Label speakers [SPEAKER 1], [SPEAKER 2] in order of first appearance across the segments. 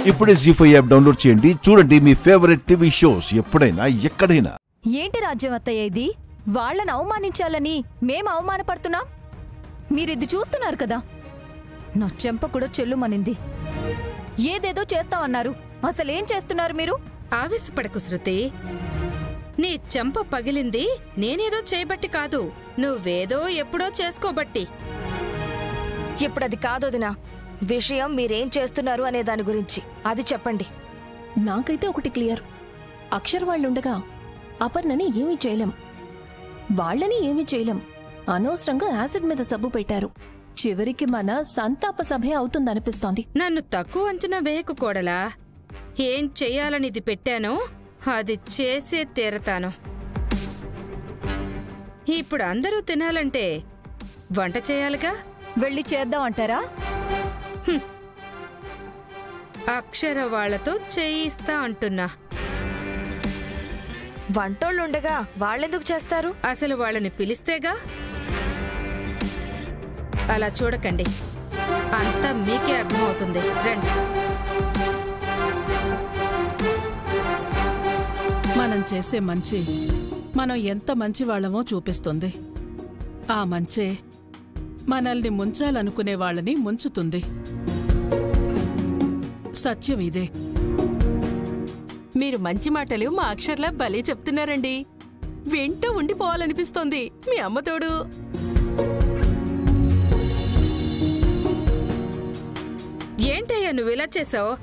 [SPEAKER 1] ఇప్పుడే జీ5 app download చేయండి. చూడండి మీ ఫేవరెట్ టీవీ షోస్ ఎప్పుడైనా ఎక్కడైనా.
[SPEAKER 2] ఏంటి రాజ్యం అత్తయ్య ఇది? వాళ్ళని అవమానించాలని మేం అవమానపడుతున్నాం. మీరిది చూస్తున్నారు కదా. నా చెంప కూడా చెల్లుమనింది. ఏదేదో చేస్తామన్నారు, అసలేం చేస్తున్నారు మీరు?
[SPEAKER 3] ఆవేశపడకు శృతి. నీ చెంప పగిలింది నేనేదో చేయబట్టి కాదు, నువ్వేదో ఎప్పుడో చేసుకోబట్టి.
[SPEAKER 2] ఇప్పుడది కాదొదినా. విషయం మీరేం చేస్తున్నారు అనే దాని గురించి అది చెప్పండి.
[SPEAKER 4] నాకైతే ఒకటి క్లియర్. అక్షర్ వాళ్ళుండగా అపర్ణని ఏమీ చేయలేం, వాళ్ళని ఏమీ చేయలేం. అనవసరంగా యాసిడ్ మీద సబ్బు పెట్టారు. చివరికి మన సంతాప సభే అవుతుందనిపిస్తోంది.
[SPEAKER 3] నన్ను తక్కువ అంచనా వేయకు కోడలా. ఏం చెయ్యాలనిది పెట్టానో అది చేసే తీరతాను. ఇప్పుడు అందరూ తినాలంటే వంట చేయాలిగా.
[SPEAKER 2] వెళ్ళి చేద్దామంటారా?
[SPEAKER 3] అక్షర వాళ్లతో చేయిస్తా అంటున్నా.
[SPEAKER 2] వంటోళ్ళుండగా వాళ్ళెందుకు చేస్తారు?
[SPEAKER 3] అసలు వాళ్ళని పిలిస్తేగా. అలా చూడకండి, అంతా మీకే అర్థమవుతుంది. రండి.
[SPEAKER 5] మనం చేసే మంచి మనం ఎంత మంచి వాళ్ళమో చూపిస్తుంది. ఆ మంచే మనల్ని ముంచాలనుకునే వాళ్ళని ముంచుతుంది. సత్యం ఇదే.
[SPEAKER 6] మీరు మంచి మాటలు మా అక్షర్లా భలే చెప్తున్నారండి. వింటూ ఉండిపోవాలనిపిస్తోంది మీ అమ్మతోడు.
[SPEAKER 3] ఏంటయ్యా నువ్విలా చేసావు?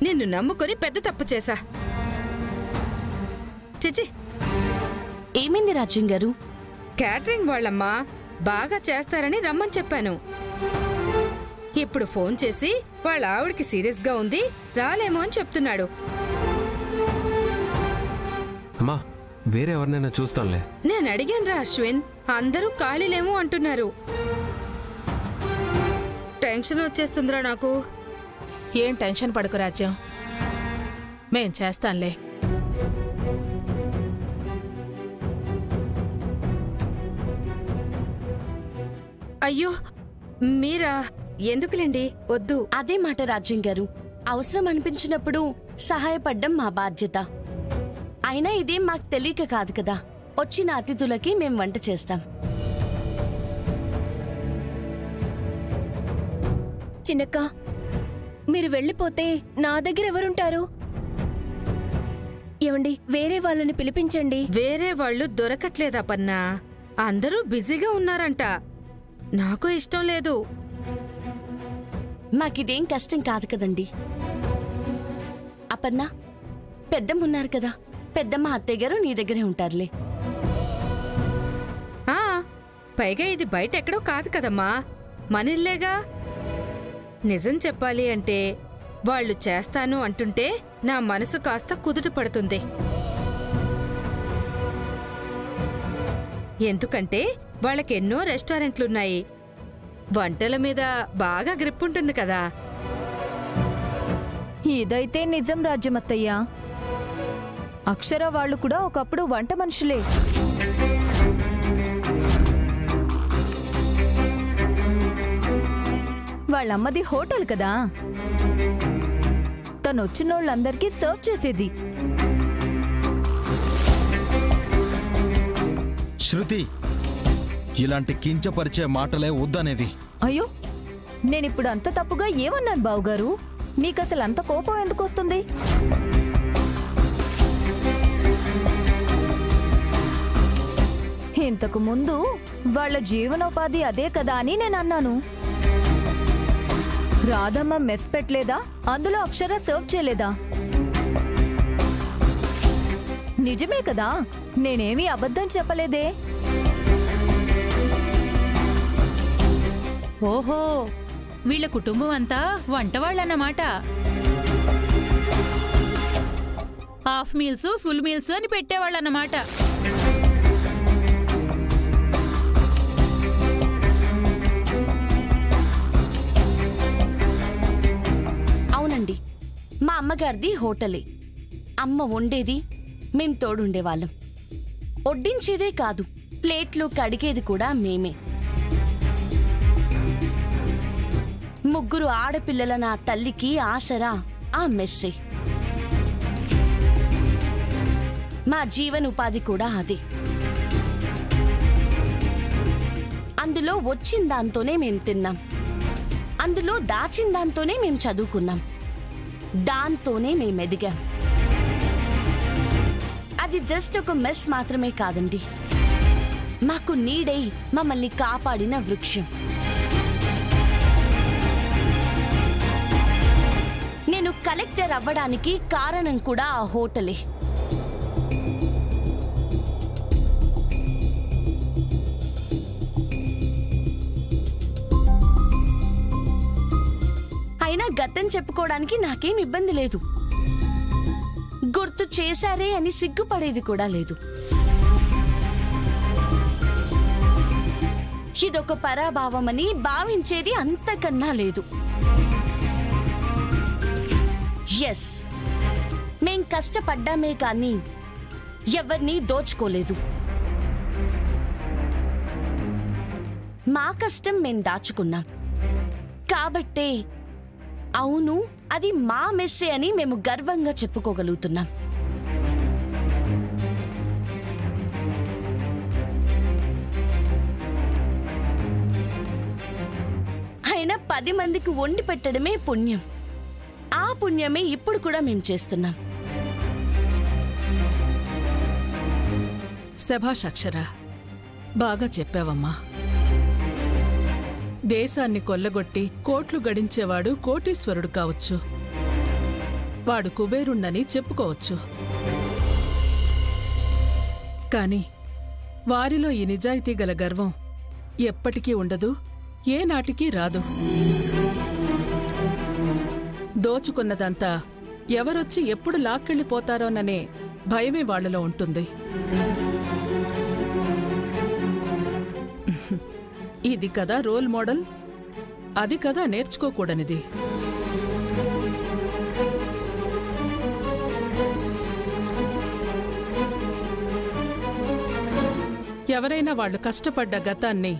[SPEAKER 3] నిన్ను నమ్ముకొని పెద్ద తప్పు చేశా. చిచి.
[SPEAKER 6] ఏమైంది రాజ్యం గారు?
[SPEAKER 3] క్యాటరింగ్ వాళ్ళమ్మా బాగా చేస్తారని రమ్మని చెప్పాను. ఇప్పుడు ఫోన్ చేసి వాళ్ళ ఆవిడికి సీరియస్ గా ఉంది, రాలేమో అని చెప్తున్నాడు.
[SPEAKER 7] అమ్మా వేరే ఎవరినైనా చూస్తానులే.
[SPEAKER 3] నేను అడిగాను రా అశ్విన్, అందరూ ఖాళీలేమో అంటున్నారు. టెన్షన్ వచ్చేస్తుందిరా నాకు.
[SPEAKER 8] ఏం టెన్షన్ పడకు రాజ్యం, మేం చేస్తాంలే.
[SPEAKER 3] అయ్యో మీరా? ఎందుకులేండి, వద్దు.
[SPEAKER 6] అదే మాట రాజ్యం గారు, అవసరం అనిపించినప్పుడు సహాయపడ్డం మా బాధ్యత. అయినా ఇదేం మాకు తెలియక కాదు కదా, వచ్చిన అతిథులకి మేం వంట చేస్తాం.
[SPEAKER 4] చిన్నక్క, మీరు వెళ్ళిపోతే నా దగ్గర ఎవరుంటారు? ఏమండి, వేరే వాళ్ళని పిలిపించండి.
[SPEAKER 3] వేరే వాళ్ళు దొరకట్లేదా పన్నా? అందరూ బిజీగా ఉన్నారంట. నాకు ఇష్టం లేదు.
[SPEAKER 6] మాకిదేం కష్టం కాదు కదండి. అపర్ణ, పెద్దమ్మ ఉన్నారు కదా, పెద్దమ్మ అత్తయ్య గారు నీ దగ్గరే ఉంటారులే.
[SPEAKER 3] పైగా ఇది బయట ఎక్కడో కాదు కదమ్మా, మనిల్లేగా. నిజం చెప్పాలి అంటే వాళ్ళు చేస్తాను అంటుంటే నా మనసు కాస్త కుదుట పడుతుంది. ఎందుకంటే వాళ్ళకెన్నో రెస్టారెంట్లున్నాయి, వంటల మీద బాగా గ్రిప్ ఉంటుంది కదా.
[SPEAKER 2] ఇదైతే నిజం రాజ్యమత్తయ్యా. అక్షర వాళ్ళు కూడా ఒకప్పుడు వంట మనుషులే. వాళ్ళమ్మది హోటల్ కదా, తనొచ్చినోళ్ళందరికీ సర్వ్ చేసేది.
[SPEAKER 9] శృతి, ఇలాంటి కించపరిచే మాటలే వద్దనేది.
[SPEAKER 2] అయ్యో, నేనిప్పుడు అంత తప్పుగా ఏమన్నాను బావుగారు? మీకసలు అంత కోపం ఎందుకు వస్తుంది? ఇంతకు ముందు వాళ్ళ జీవనోపాధి అదే కదా అని నేనన్నాను. రాధమ్మ మెస్ పెట్టలేదా? అందులో అక్షర సర్వ్ చేయలేదా? నిజమే కదా, నేనేమీ అబద్ధం చెప్పలేదే.
[SPEAKER 10] ఓహో, వీళ్ళ కుటుంబం అంతా వంటవాళ్ళన్నమాట. హాఫ్ మీల్స్, ఫుల్ మీల్స్ అని పెట్టేవాళ్ళన్నమాట.
[SPEAKER 6] అవునండి, మా అమ్మగారిది హోటలే. అమ్మ వండేది, మేం తోడుండేవాళ్ళం. వడ్డించేదే కాదు, ప్లేట్లు కడిగేది కూడా మేమే. ముగ్గురు ఆడపిల్లల నా తల్లికి ఆసరా ఆ మెస్సే. మా జీవనోపాధి కూడా అదే. అందులో వచ్చిన దాంతోనే మేం తిన్నాం, అందులో దాచిన దాంతోనే మేం చదువుకున్నాం, దాంతోనే మేం ఎదిగాం. అది జస్ట్ ఒక మెస్ మాత్రమే కాదండి, మాకు నీడై మమ్మల్ని కాపాడిన వృక్షం. నేను కలెక్టర్ అవ్వడానికి కారణం కూడా ఆ హోటలే. అయినా గతం చెప్పుకోవడానికి నాకేం ఇబ్బంది లేదు, గుర్తు చేశారే అని సిగ్గుపడేది కూడా లేదు. ఇదొక పరాభావమని భావించేది అంతకన్నా లేదు. ఎస్, మేం కష్టపడ్డామే కానీ ఎవరిని దోచుకోలేదు. మా కష్టం మేం దాచుకున్నాం కాబట్టే అవును అది మా మెస్సే అని మేము గర్వంగా చెప్పుకోగలుగుతున్నాం. అయినా 10 మందికి వండి పెట్టడమే పుణ్యం. ఆ పుణ్యమే ఇప్పుడు కూడా మేము చేస్తున్నాం.
[SPEAKER 5] శభాష్ అక్షర, బాగా చెప్పావమ్మా. దేశాన్ని కొల్లగొట్టి కోట్లు గడించేవాడు కోటీశ్వరుడు కావచ్చు, వాడు కుబేరుణ్ణని చెప్పుకోవచ్చు. కాని వారిలో ఈ నిజాయితీ గల గర్వం ఎప్పటికీ ఉండదు, ఏనాటికి రాదు. దోచుకున్నదంతా ఎవరొచ్చి ఎప్పుడు లాక్కెళ్ళిపోతారోననే భయమే వాళ్లలో ఉంటుంది. ఇది కదా రోల్ మోడల్, అది కదా నేర్చుకోకూడనిది. ఎవరైనా వాళ్ళు కష్టపడ్డ గతాన్ని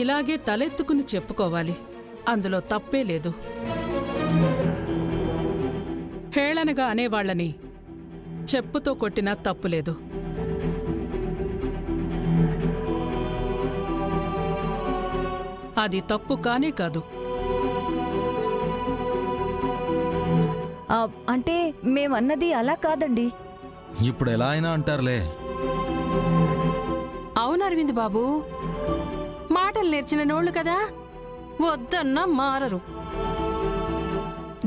[SPEAKER 5] ఇలాగే తలెత్తుకుని చెప్పుకోవాలి, అందులో తప్పే లేదు. హేళనగా అనేవాళ్లని చెప్పుతో కొట్టినా తప్పులేదు. అది తప్పు కానే కాదు.
[SPEAKER 2] అంటే మేమన్నది అలా కాదండి.
[SPEAKER 9] ఇప్పుడు ఎలా అయినా అంటారులే.
[SPEAKER 11] అవును అరవింద్ బాబు, మాటలు నేర్చిన నోళ్ళు కదా, వద్దన్నా మారరు.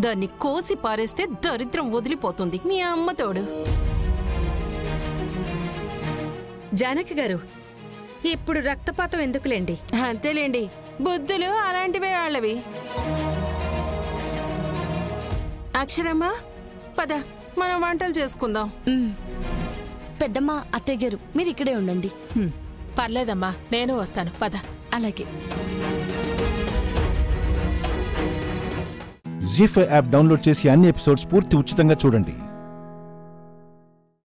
[SPEAKER 11] దాన్ని కోసి పారేస్తే దరిద్రం వదిలిపోతుంది. మీ అమ్మ తోడు.
[SPEAKER 3] జానకి గారు, ఇప్పుడు రక్తపాతం ఎందుకులేండి.
[SPEAKER 11] అంతేలేండి, బుద్ధులు అలాంటివే వాళ్ళవి. అక్షరమ్మా, పద మనం వంటలు చేసుకుందాం.
[SPEAKER 6] పెద్దమ్మ, అత్తయ్య గారు మీరు ఇక్కడే ఉండండి.
[SPEAKER 8] పర్లేదమ్మా, నేను వస్తాను, పద.
[SPEAKER 6] అలాగే.
[SPEAKER 1] జీ5 యాప్ డౌన్లోడ్ చేసి అన్ని ఎపిసోడ్స్ పూర్తి ఉచితంగా చూడండి.